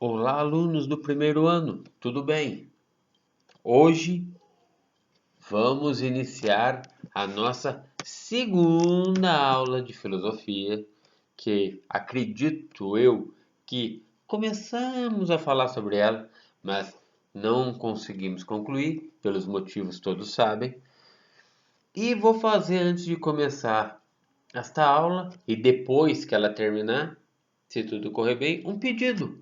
Olá, alunos do primeiro ano, tudo bem? Hoje vamos iniciar a nossa segunda aula de filosofia, que acredito eu que começamos a falar sobre ela, mas não conseguimos concluir, pelos motivos todos sabem. E vou fazer antes de começar esta aula e depois que ela terminar, se tudo correr bem, um pedido.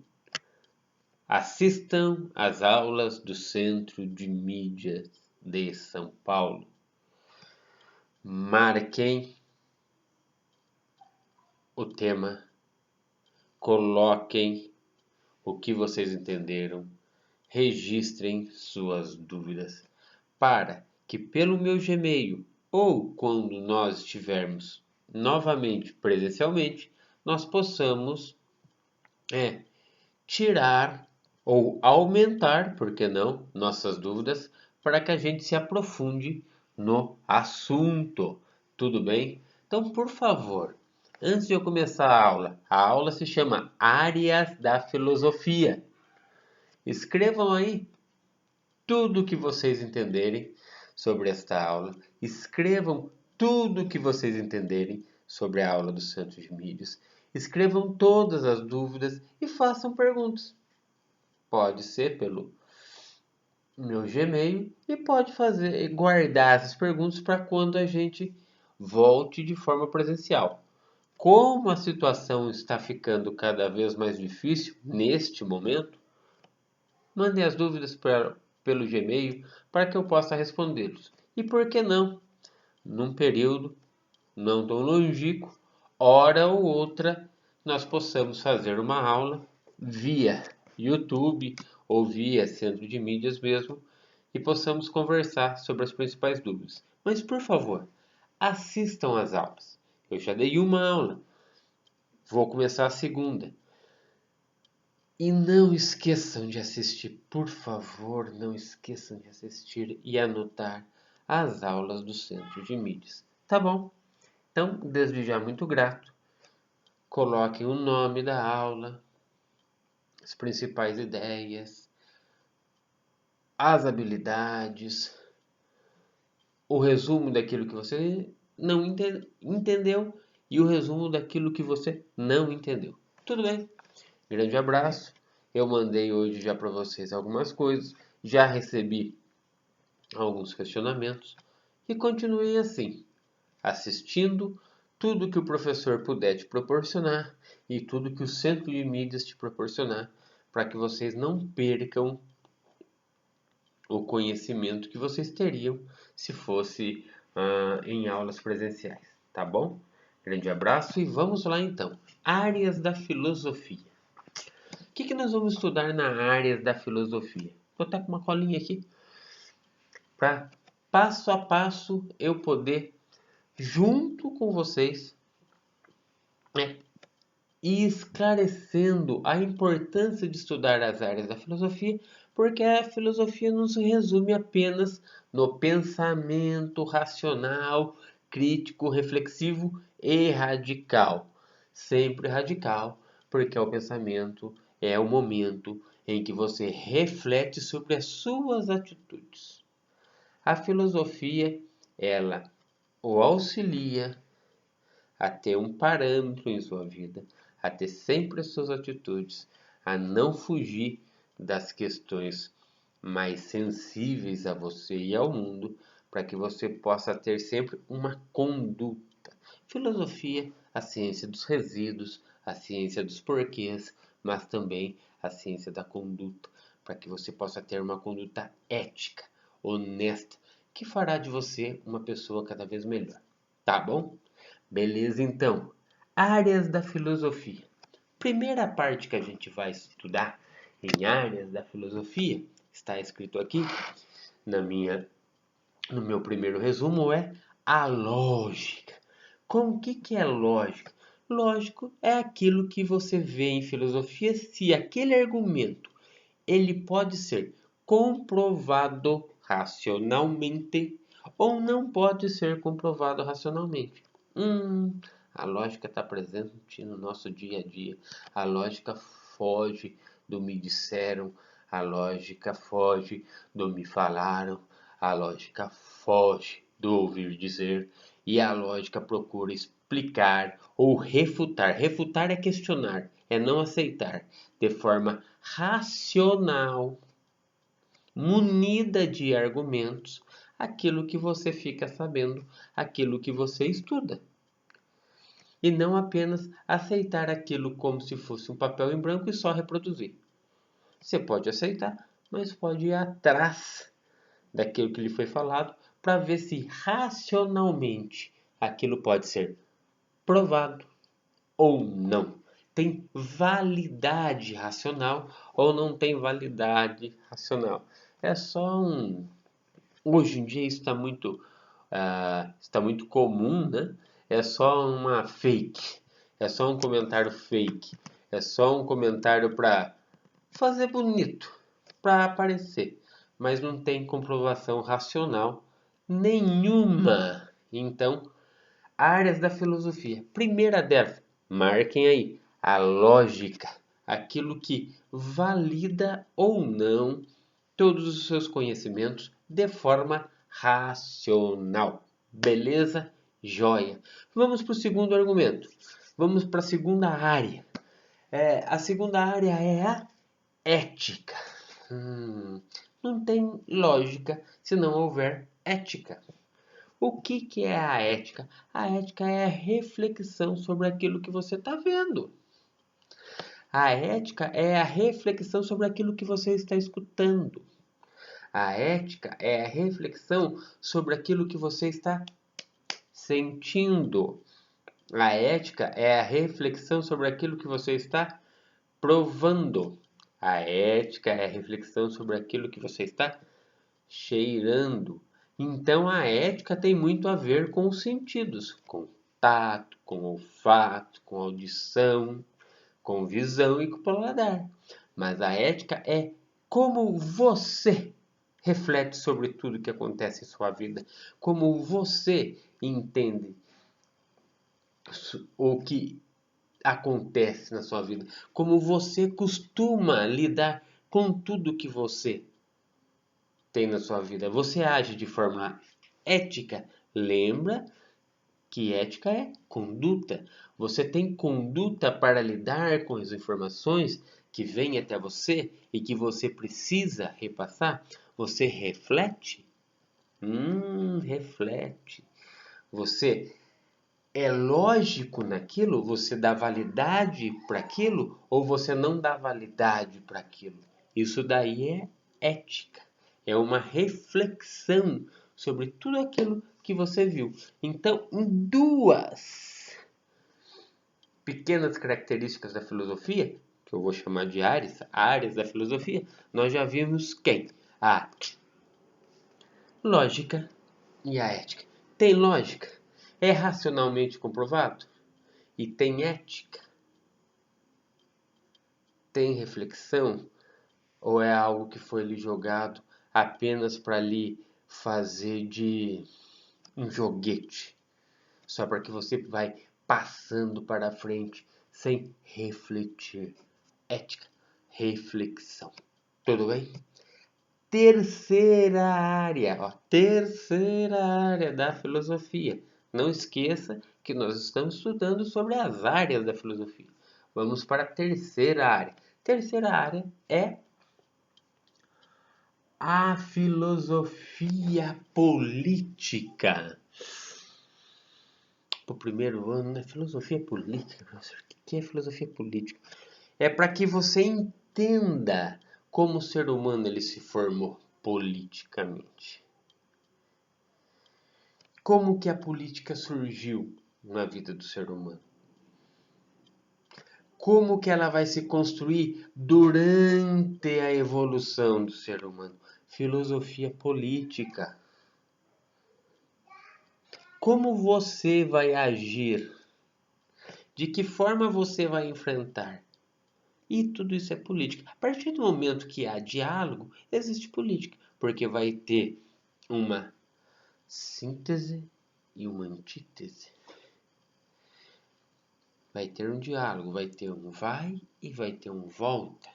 Assistam às aulas do Centro de Mídias de São Paulo. Marquem o tema, coloquem o que vocês entenderam, registrem suas dúvidas para que pelo meu Gmail ou quando nós estivermos novamente presencialmente, nós possamos tirar ou aumentar, por que não, nossas dúvidas, para que a gente se aprofunde no assunto. Tudo bem? Então, por favor, antes de eu começar a aula se chama Áreas da Filosofia. Escrevam aí tudo o que vocês entenderem sobre esta aula. Escrevam tudo o que vocês entenderem sobre a aula do Centro de Mídias. Escrevam todas as dúvidas e façam perguntas. Pode ser pelo meu Gmail e pode guardar essas perguntas para quando a gente volte de forma presencial. Como a situação está ficando cada vez mais difícil neste momento, mandem as dúvidas pelo Gmail para que eu possa respondê-los. E por que não, num período não tão longínquo, hora ou outra, nós possamos fazer uma aula via YouTube ou via Centro de Mídias mesmo e possamos conversar sobre as principais dúvidas. Mas, por favor, assistam às aulas. Eu já dei uma aula, vou começar a segunda. E não esqueçam de assistir, por favor, não esqueçam de assistir e anotar as aulas do Centro de Mídias. Tá bom? Então, desde já muito grato. Coloquem o nome da aula, as principais ideias, as habilidades, o resumo daquilo que você não entendeu e o resumo daquilo que você não entendeu. Tudo bem? Grande abraço. Eu mandei hoje já para vocês algumas coisas, já recebi alguns questionamentos e continuem assim, assistindo tudo que o professor puder te proporcionar e tudo que o Centro de Mídias te proporcionar, para que vocês não percam o conhecimento que vocês teriam se fosse em aulas presenciais, tá bom? Grande abraço e vamos lá então. Áreas da filosofia. O que nós vamos estudar na áreas da filosofia? Vou estar com uma colinha aqui para passo a passo eu poder, junto com vocês, e esclarecendo a importância de estudar as áreas da filosofia, porque a filosofia não se resume apenas no pensamento racional, crítico, reflexivo e radical. Sempre radical, porque o pensamento é o momento em que você reflete sobre as suas atitudes. A filosofia, ela o auxilia a ter um parâmetro em sua vida, a ter sempre as suas atitudes, a não fugir das questões mais sensíveis a você e ao mundo, para que você possa ter sempre uma conduta. Filosofia, a ciência dos resíduos, a ciência dos porquês, mas também a ciência da conduta, para que você possa ter uma conduta ética, honesta, que fará de você uma pessoa cada vez melhor. Tá bom? Beleza, então. Áreas da filosofia. Primeira parte que a gente vai estudar em áreas da filosofia, está escrito aqui no meu primeiro resumo, é a lógica. O que é lógica? Lógico é aquilo que você vê em filosofia se aquele argumento ele pode ser comprovado racionalmente ou não pode ser comprovado racionalmente. A lógica está presente no nosso dia a dia. A lógica foge do me disseram, a lógica foge do me falaram, a lógica foge do ouvir dizer e a lógica procura explicar ou refutar. Refutar é questionar, é não aceitar de forma racional, munida de argumentos, aquilo que você fica sabendo, aquilo que você estuda. E não apenas aceitar aquilo como se fosse um papel em branco e só reproduzir. Você pode aceitar, mas pode ir atrás daquilo que lhe foi falado para ver se racionalmente aquilo pode ser provado ou não. Tem validade racional ou não tem validade racional. É só um... Hoje em dia isso está muito comum, né? É só uma fake, é só um comentário fake, é só um comentário para fazer bonito, para aparecer, mas não tem comprovação racional nenhuma. Então, áreas da filosofia. Primeira delas, marquem aí, a lógica, aquilo que valida ou não todos os seus conhecimentos de forma racional. Beleza? Joia. Vamos para o segundo argumento. Vamos para a segunda área. A segunda área é a ética. Não tem lógica se não houver ética. O que é a ética? A ética é a reflexão sobre aquilo que você está vendo. A ética é a reflexão sobre aquilo que você está escutando. A ética é a reflexão sobre aquilo que você está sentindo. A ética é a reflexão sobre aquilo que você está provando. A ética é a reflexão sobre aquilo que você está cheirando. Então a ética tem muito a ver com os sentidos, com tato, com olfato, com audição, com visão e com paladar. Mas a ética é como você reflete sobre tudo que acontece em sua vida, como você entende o que acontece na sua vida, como você costuma lidar com tudo que você tem na sua vida. Você age de forma ética. Lembra que ética é conduta. Você tem conduta para lidar com as informações que vêm até você e que você precisa repassar. Você reflete? Reflete. Você é lógico naquilo? Você dá validade para aquilo ou você não dá validade para aquilo? Isso daí é ética. É uma reflexão sobre tudo aquilo que você viu. Então, em duas pequenas características da filosofia, que eu vou chamar de áreas da filosofia, nós já vimos quem? A lógica e a ética. Tem lógica? É racionalmente comprovado? E tem ética? Tem reflexão? Ou é algo que foi lhe jogado apenas para lhe fazer de um joguete? Só para que você vai passando para frente sem refletir. Ética, reflexão. Tudo bem? Terceira área da filosofia. Não esqueça que nós estamos estudando sobre as áreas da filosofia. Vamos para a terceira área. Terceira área é a filosofia política. O primeiro ano, né? Filosofia política, professor. O que é filosofia política? É para que você entenda como o ser humano ele se formou politicamente. Como que a política surgiu na vida do ser humano? Como que ela vai se construir durante a evolução do ser humano? Filosofia política. Como você vai agir? De que forma você vai enfrentar? E tudo isso é política. A partir do momento que há diálogo, existe política, porque vai ter uma síntese e uma antítese. Vai ter um diálogo, vai ter um vai e vai ter um volta.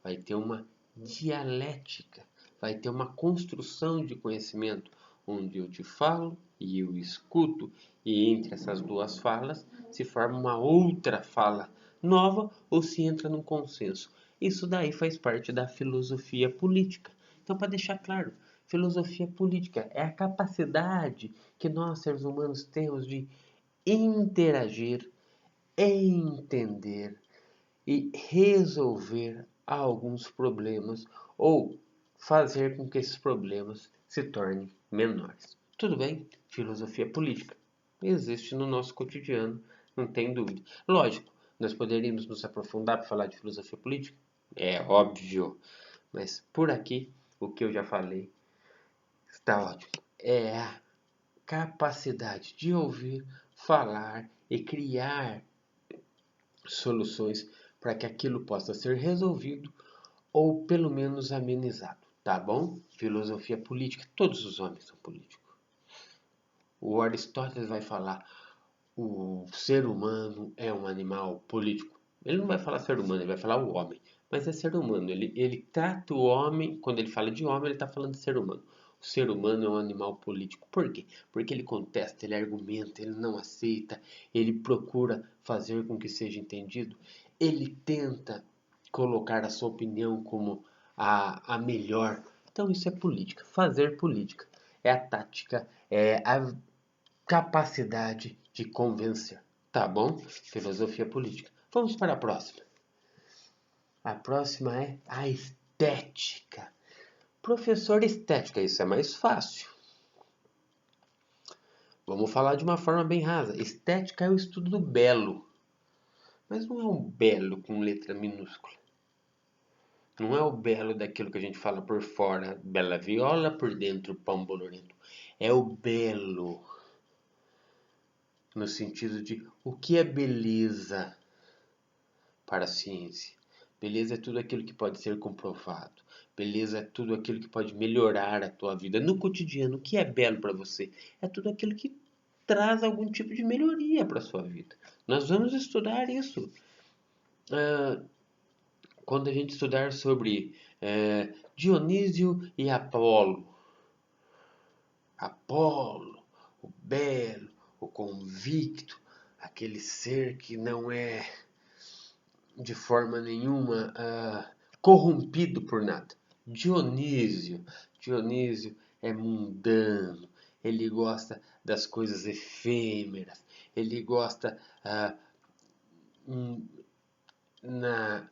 vai ter uma dialética, vai ter uma construção de conhecimento, onde eu te falo e eu escuto, e entre essas duas falas se forma uma outra fala nova ou se entra num consenso. Isso daí faz parte da filosofia política. Então, para deixar claro, filosofia política é a capacidade que nós, seres humanos, temos de interagir, entender e resolver alguns problemas ou fazer com que esses problemas se tornem menores. Tudo bem? Filosofia política existe no nosso cotidiano, não tem dúvida. Lógico, nós poderíamos nos aprofundar para falar de filosofia política? É óbvio, mas por aqui o que eu já falei está ótimo. É a capacidade de ouvir, falar e criar soluções para que aquilo possa ser resolvido ou pelo menos amenizado, tá bom? Filosofia política, todos os homens são políticos. O Aristóteles vai falar, o ser humano é um animal político. Ele não vai falar ser humano, ele vai falar o homem. Mas é ser humano. Ele trata o homem, quando ele fala de homem, ele está falando de ser humano. O ser humano é um animal político. Por quê? Porque ele contesta, ele argumenta, ele não aceita, ele procura fazer com que seja entendido. Ele tenta colocar a sua opinião como a melhor. Então isso é política. Fazer política é a tática, é a capacidade de convencer. Tá bom? Filosofia política. Vamos para a próxima. A próxima é a estética. Professor, estética, isso é mais fácil. Vamos falar de uma forma bem rasa. Estética é o estudo do belo. Mas não é um belo com letra minúscula. Não é o belo daquilo que a gente fala por fora, bela viola, por dentro, pão bolorento. É o belo no sentido de o que é beleza para a ciência. Beleza é tudo aquilo que pode ser comprovado. Beleza é tudo aquilo que pode melhorar a tua vida no cotidiano. O que é belo para você? É tudo aquilo que traz algum tipo de melhoria para a sua vida. Nós vamos estudar isso. Quando a gente estudar sobre Dionísio e Apolo. Apolo, o belo, o convicto, aquele ser que não é de forma nenhuma corrompido por nada. Dionísio é mundano, ele gosta das coisas efêmeras, ele gosta na,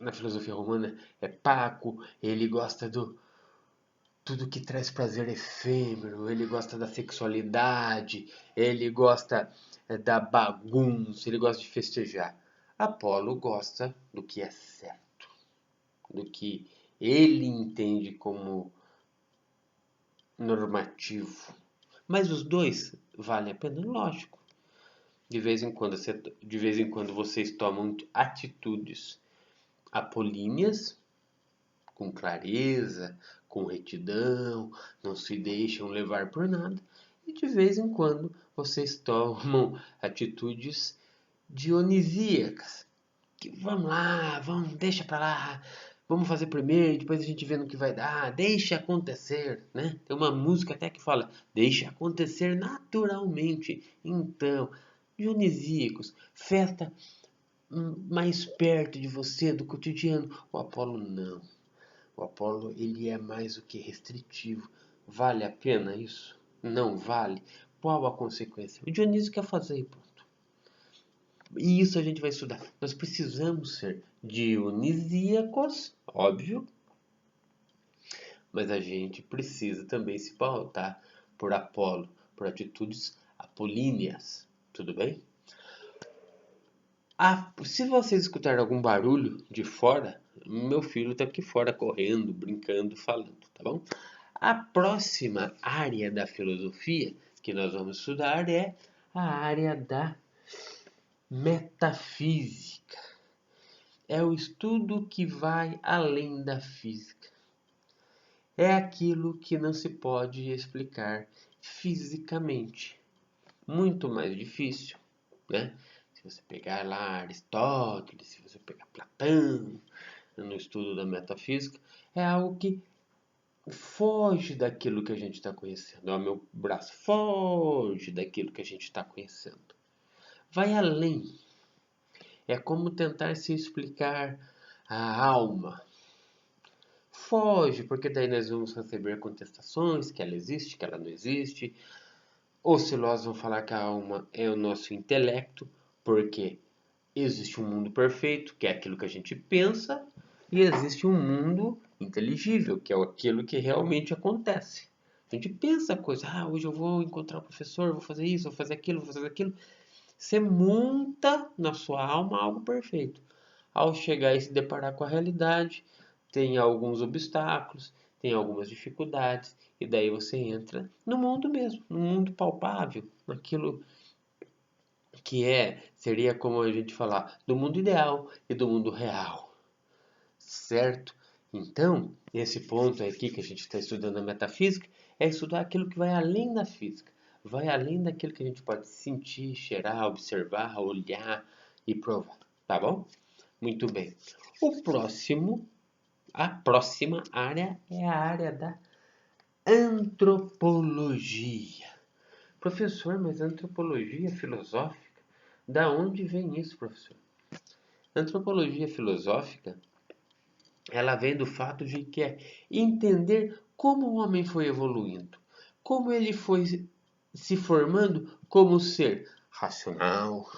na filosofia romana é Paco, ele gosta do tudo que traz prazer efêmero, ele gosta da sexualidade, ele gosta da bagunça, ele gosta de festejar. Apolo gosta do que é certo, do que ele entende como normativo. Mas os dois valem a pena, lógico. De vez em quando vocês tomam atitudes apolíneas, com clareza, com retidão, não se deixam levar por nada. E de vez em quando vocês tomam atitudes dionisíacas, que vamos lá, deixa pra lá, vamos fazer primeiro, depois a gente vê no que vai dar, deixa acontecer, né? Tem uma música até que fala, deixa acontecer naturalmente. Então, dionisíacos, festa mais perto de você, do cotidiano. O Apolo não. O Apolo ele é mais do que restritivo. Vale a pena isso? Não vale? Qual a consequência? O Dionísio quer fazer e pronto. E isso a gente vai estudar. Nós precisamos ser dionisíacos, óbvio, mas a gente precisa também se pautar por Apolo, por atitudes apolíneas. Tudo bem? Se vocês escutarem algum barulho de fora, meu filho está aqui fora correndo, brincando, falando, tá bom? A próxima área da filosofia que nós vamos estudar é a área da metafísica. É o estudo que vai além da física. É aquilo que não se pode explicar fisicamente. Muito mais difícil, né? Se você pegar lá Aristóteles, se você pegar Platão, no estudo da metafísica, é algo que foge daquilo que a gente está conhecendo. Ó, meu braço foge daquilo que a gente está conhecendo. Vai além. É como tentar se explicar a alma. Foge, porque daí nós vamos receber contestações, que ela existe, que ela não existe. Os filósofos vão falar que a alma é o nosso intelecto, porque existe um mundo perfeito, que é aquilo que a gente pensa, e existe um mundo inteligível, que é aquilo que realmente acontece. A gente pensa coisa, hoje eu vou encontrar o professor, vou fazer isso, vou fazer aquilo, vou fazer aquilo. Você monta na sua alma algo perfeito. Ao chegar e se deparar com a realidade, tem alguns obstáculos, tem algumas dificuldades, e daí você entra no mundo mesmo, no mundo palpável, naquilo que seria como a gente falar, do mundo ideal e do mundo real, certo? Então, esse ponto aqui que a gente está estudando a metafísica é estudar aquilo que vai além da física, vai além daquilo que a gente pode sentir, cheirar, observar, olhar e provar, tá bom? Muito bem. A próxima área é a área da antropologia. Professor, mas antropologia filosófica? Da onde vem isso, professor? Antropologia filosófica, ela vem do fato de que é entender como o homem foi evoluindo, como ele foi se formando como ser racional,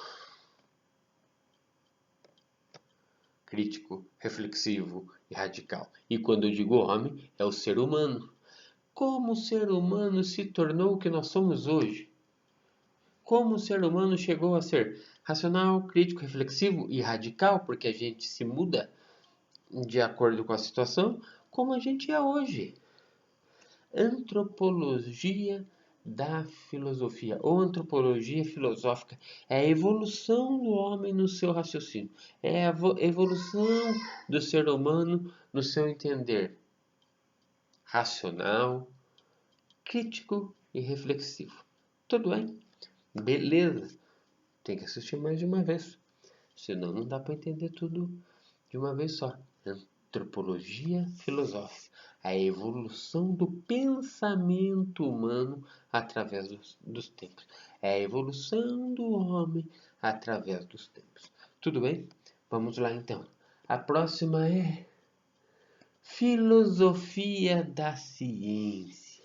crítico, reflexivo e radical. E quando eu digo homem, é o ser humano. Como o ser humano se tornou o que nós somos hoje? Como o ser humano chegou a ser racional, crítico, reflexivo e radical, porque a gente se muda de acordo com a situação, como a gente é hoje. Antropologia da filosofia ou antropologia filosófica é a evolução do homem no seu raciocínio, é a evolução do ser humano no seu entender racional, crítico e reflexivo. Tudo bem? Beleza. Tem que assistir mais de uma vez, senão não dá para entender tudo de uma vez só. Antropologia filosófica, a evolução do pensamento humano através dos tempos. É a evolução do homem através dos tempos. Tudo bem? Vamos lá então. A próxima é filosofia da ciência.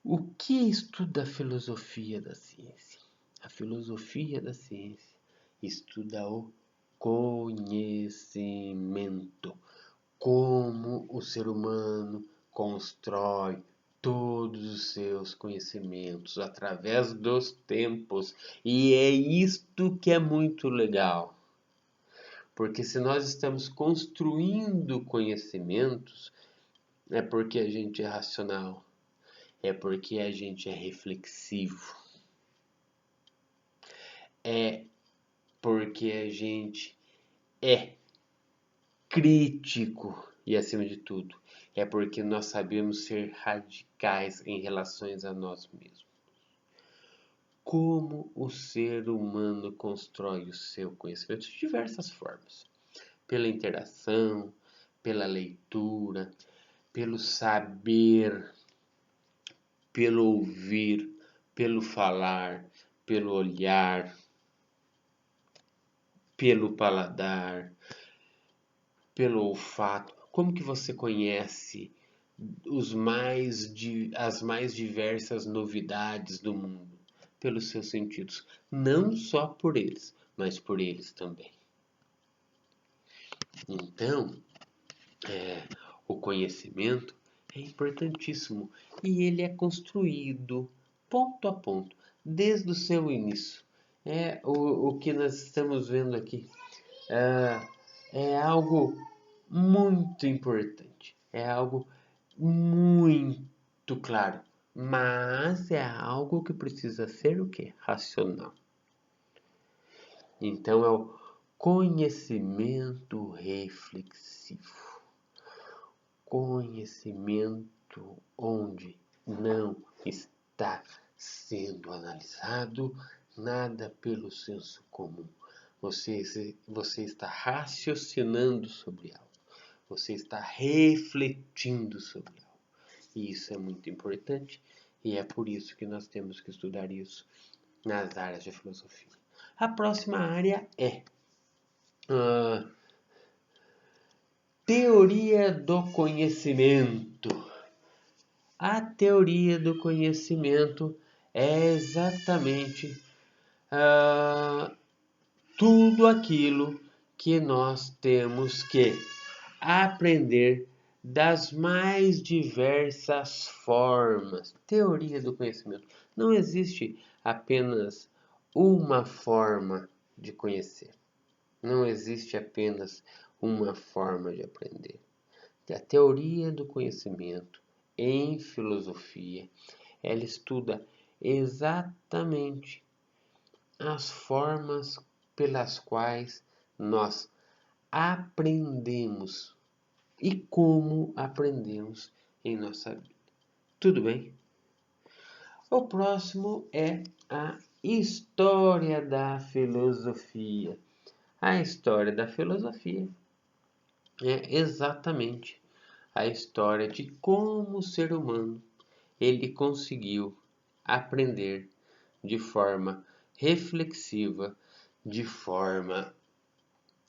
O que estuda a filosofia da ciência? A filosofia da ciência estuda o conhecimento, como o ser humano constrói todos os seus conhecimentos através dos tempos. E é isto que é muito legal. Porque se nós estamos construindo conhecimentos, é porque a gente é racional, é porque a gente é reflexivo, é porque a gente é crítico e, acima de tudo, é porque nós sabemos ser radicais em relações a nós mesmos. Como o ser humano constrói o seu conhecimento de diversas formas: pela interação, pela leitura, pelo saber, pelo ouvir, pelo falar, pelo olhar, pelo paladar, pelo olfato. Como que você conhece as mais diversas novidades do mundo? Pelos seus sentidos. Não só por eles, mas por eles também. Então, o conhecimento é importantíssimo e ele é construído ponto a ponto, desde o seu início. É o que nós estamos vendo aqui. É algo muito importante, é algo muito claro, mas é algo que precisa ser o quê? Racional. Então é o conhecimento reflexivo. Conhecimento onde não está sendo analisado nada pelo senso comum, você está raciocinando sobre algo. Você está refletindo sobre algo. E isso é muito importante. E é por isso que nós temos que estudar isso nas áreas de filosofia. A próxima área é teoria do conhecimento. A teoria do conhecimento é exatamente tudo aquilo que nós temos que aprender das mais diversas formas. Teoria do conhecimento. Não existe apenas uma forma de conhecer. Não existe apenas uma forma de aprender. A teoria do conhecimento em filosofia, ela estuda exatamente as formas pelas quais nós aprendemos e como aprendemos em nossa vida. Tudo bem? O próximo é a história da filosofia. A história da filosofia é exatamente a história de como o ser humano ele conseguiu aprender de forma reflexiva, de forma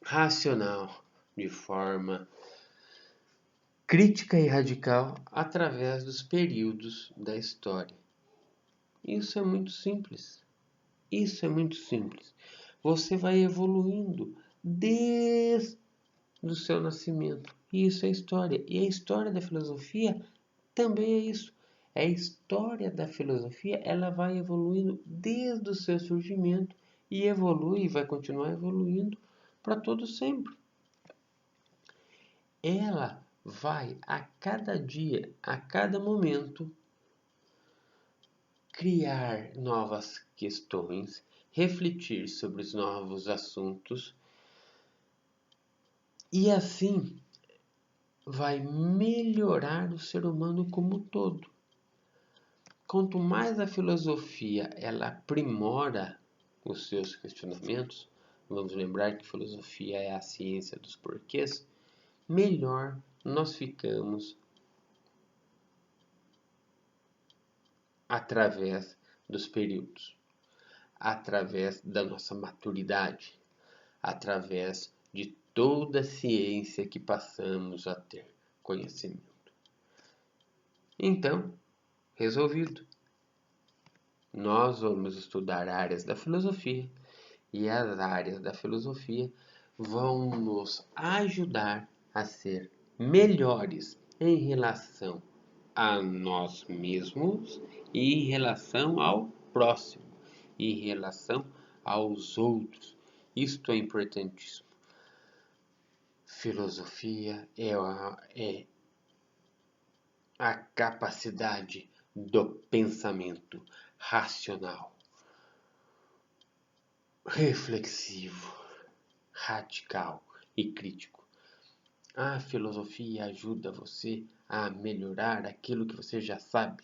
racional, de forma crítica e radical através dos períodos da história. Isso é muito simples. Isso é muito simples. Você vai evoluindo desde o seu nascimento. E isso é história. E a história da filosofia também é isso. A história da filosofia, ela vai evoluindo desde o seu surgimento e evolui e vai continuar evoluindo para todo sempre. Ela vai a cada dia, a cada momento, criar novas questões, refletir sobre os novos assuntos e assim vai melhorar o ser humano como um todo. Quanto mais a filosofia ela aprimora os seus questionamentos, vamos lembrar que filosofia é a ciência dos porquês, melhor nós ficamos através dos períodos, através da nossa maturidade, através de toda a ciência que passamos a ter conhecimento. Então, resolvido. Nós vamos estudar áreas da filosofia e as áreas da filosofia vão nos ajudar a ser melhores em relação a nós mesmos e em relação ao próximo, e em relação aos outros. Isto é importantíssimo. Filosofia é a capacidade do pensamento racional, reflexivo, radical e crítico. A filosofia ajuda você a melhorar aquilo que você já sabe.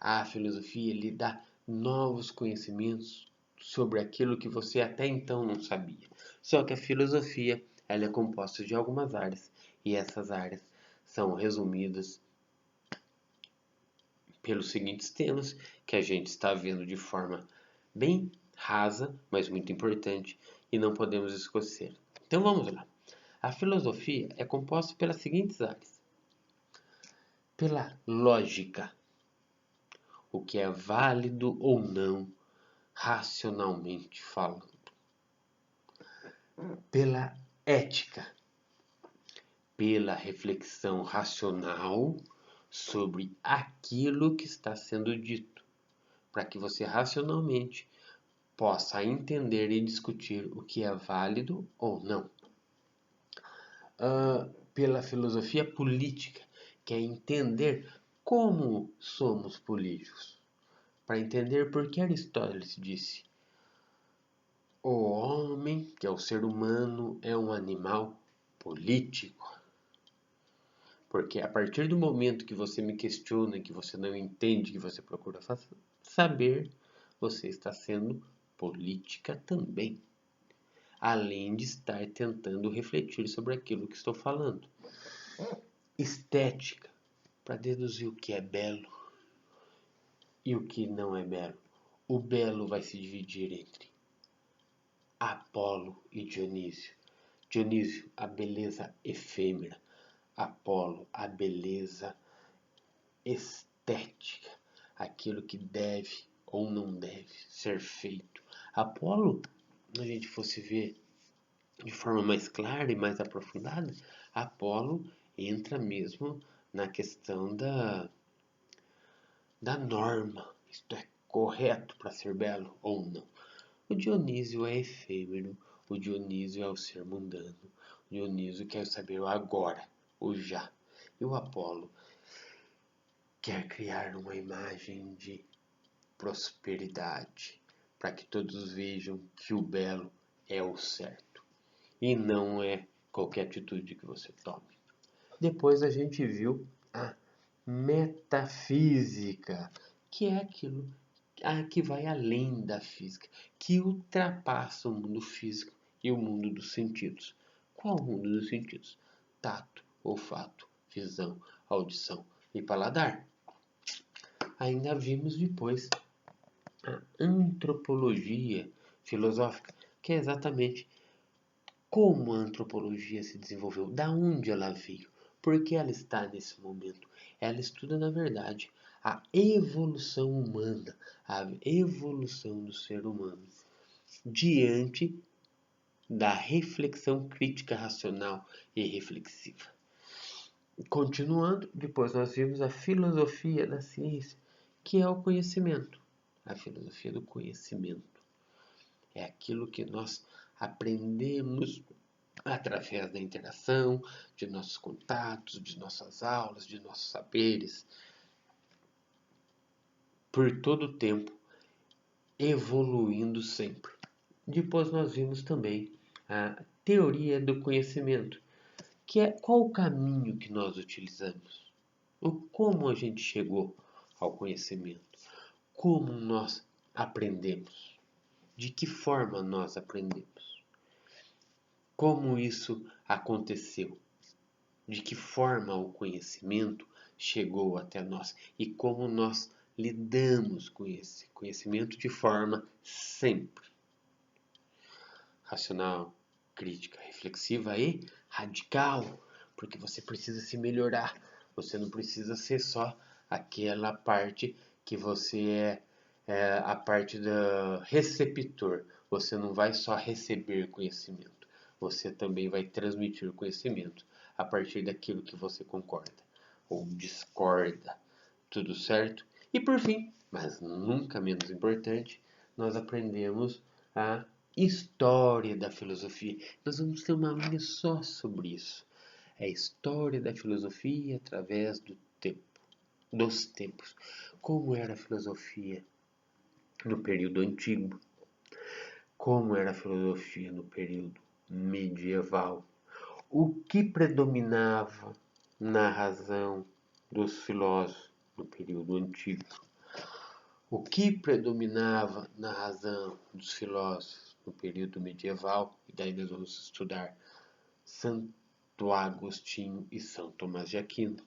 A filosofia lhe dá novos conhecimentos sobre aquilo que você até então não sabia. Só que a filosofia ela é composta de algumas áreas e essas áreas são resumidas pelos seguintes temas que a gente está vendo de forma bem rasa, mas muito importante e não podemos esquecer. Então vamos lá. A filosofia é composta pelas seguintes áreas: pela lógica, o que é válido ou não racionalmente falando; pela ética, pela reflexão racional sobre aquilo que está sendo dito, para que você racionalmente possa entender e discutir o que é válido ou não. Pela filosofia política, que é entender como somos políticos, para entender por que Aristóteles disse: o homem, que é o ser humano, é um animal político. Porque a partir do momento que você me questiona, que você não entende, que você procura saber, você está sendo política também. além de estar tentando refletir sobre aquilo que estou falando. Estética, para deduzir o que é belo e o que não é belo. O belo vai se dividir entre Apolo e Dionísio. Dionísio, a beleza efêmera. Apolo, a beleza estética, aquilo que deve ou não deve ser feito. Apolo, se a gente fosse ver de forma mais clara e mais aprofundada, Apolo entra mesmo na questão da norma, isto é, correto para ser belo ou não. O Dionísio é efêmero, o Dionísio é o ser mundano, o Dionísio quer saber o agora, o já. E o Apolo quer criar uma imagem de prosperidade, para que todos vejam que o belo é o certo e não é qualquer atitude que você tome. Depois a gente viu a metafísica, que é aquilo que vai além da física, que ultrapassa o mundo físico e o mundo dos sentidos. Qual o mundo dos sentidos? Tato, olfato, visão, audição e paladar. Ainda vimos depois a antropologia filosófica, que é exatamente como a antropologia se desenvolveu, da onde ela veio, por que ela está nesse momento. Ela estuda, na verdade, a evolução humana, a evolução do ser humano diante da reflexão crítica, racional e reflexiva. Continuando, depois nós vimos a filosofia da ciência, que é o conhecimento. A filosofia do conhecimento é aquilo que nós aprendemos através da interação, de nossos contatos, de nossas aulas, de nossos saberes, por todo o tempo, evoluindo sempre. Depois nós vimos também a teoria do conhecimento, que é qual o caminho que nós utilizamos, como a gente chegou ao conhecimento, como nós aprendemos, de que forma nós aprendemos, como isso aconteceu, de que forma o conhecimento chegou até nós e como nós lidamos com esse conhecimento de forma sempre racional, crítica, reflexiva e radical, porque você precisa se melhorar. Você não precisa ser só aquela parte que você é a parte do receptor. Você não vai só receber conhecimento, você também vai transmitir conhecimento a partir daquilo que você concorda ou discorda. Tudo certo? E por fim, mas nunca menos importante, nós aprendemos a história da filosofia. Nós vamos ter uma aula só sobre isso. É a história da filosofia através do tempo, dos tempos. Como era a filosofia no período antigo, como era a filosofia no período medieval, o que predominava na razão dos filósofos no período antigo, o que predominava na razão dos filósofos no período medieval, e daí nós vamos estudar Santo Agostinho e São Tomás de Aquino.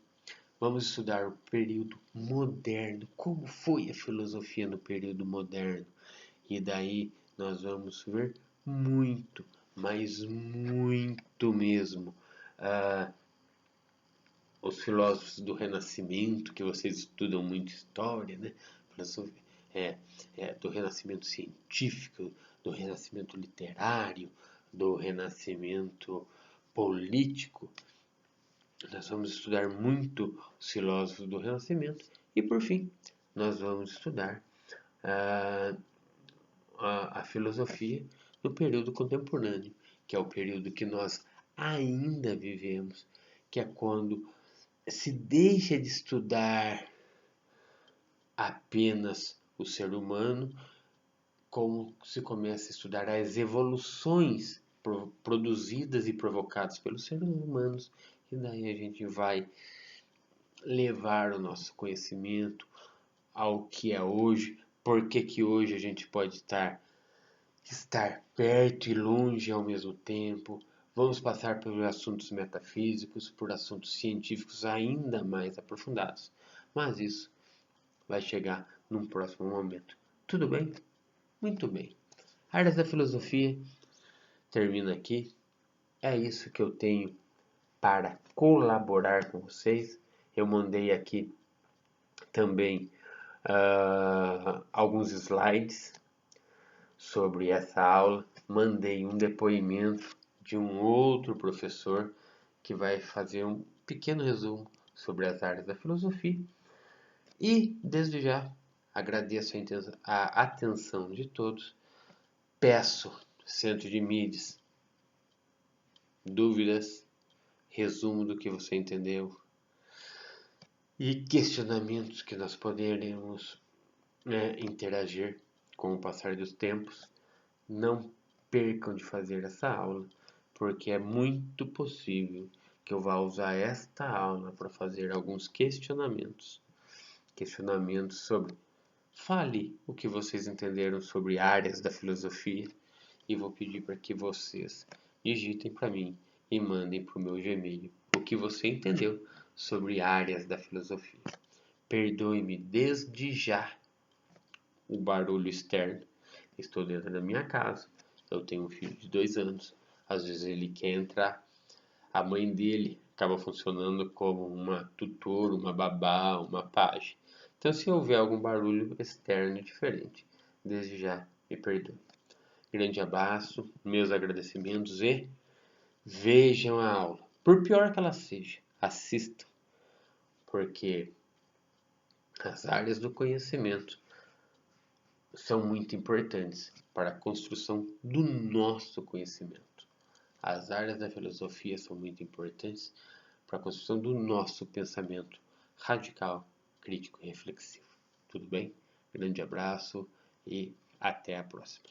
Vamos estudar o período moderno, como foi a filosofia no período moderno. E daí nós vamos ver muito, mas muito mesmo, os filósofos do Renascimento, que vocês estudam muito história, né? Do Renascimento científico, do Renascimento literário, do Renascimento político. Nós vamos estudar muito os filósofos do Renascimento e, por fim, nós vamos estudar a filosofia no período contemporâneo, que é o período que nós ainda vivemos, que é quando se deixa de estudar apenas o ser humano, como se começa a estudar as evoluções produzidas e provocadas pelos seres humanos, e daí a gente vai levar o nosso conhecimento ao que é hoje, porque que hoje a gente pode estar estar perto e longe ao mesmo tempo. Vamos passar por assuntos metafísicos, por assuntos científicos ainda mais aprofundados. Mas isso vai chegar num próximo momento. Tudo bem? Muito bem. Áreas da Filosofia termina aqui. É isso que eu tenho para colaborar com vocês. Eu mandei aqui também alguns slides sobre essa aula. Mandei um depoimento de um outro professor que vai fazer um pequeno resumo sobre as áreas da filosofia. E, desde já, agradeço a atenção de todos. Peço, centro de mídias, dúvidas, resumo do que você entendeu e questionamentos que nós poderemos interagir com o passar dos tempos. Não percam de fazer essa aula, porque é muito possível que eu vá usar esta aula para fazer alguns questionamentos. Questionamentos sobre... Fale o que vocês entenderam sobre áreas da filosofia e vou pedir para que vocês digitem para mim e mandem para o meu Gmail o que você entendeu sobre áreas da filosofia. Perdoe-me desde já o barulho externo. Estou dentro da minha casa. Eu tenho um filho de 2 anos. Às vezes ele quer entrar. A mãe dele acaba funcionando como uma tutora, uma babá, uma pajem. Então, se houver algum barulho externo diferente, desde já me perdoe. Grande abraço, meus agradecimentos e vejam a aula. Por pior que ela seja, assistam, porque as áreas do conhecimento são muito importantes para a construção do nosso conhecimento. As áreas da filosofia são muito importantes para a construção do nosso pensamento radical, crítico e reflexivo. Tudo bem? Grande abraço e até a próxima.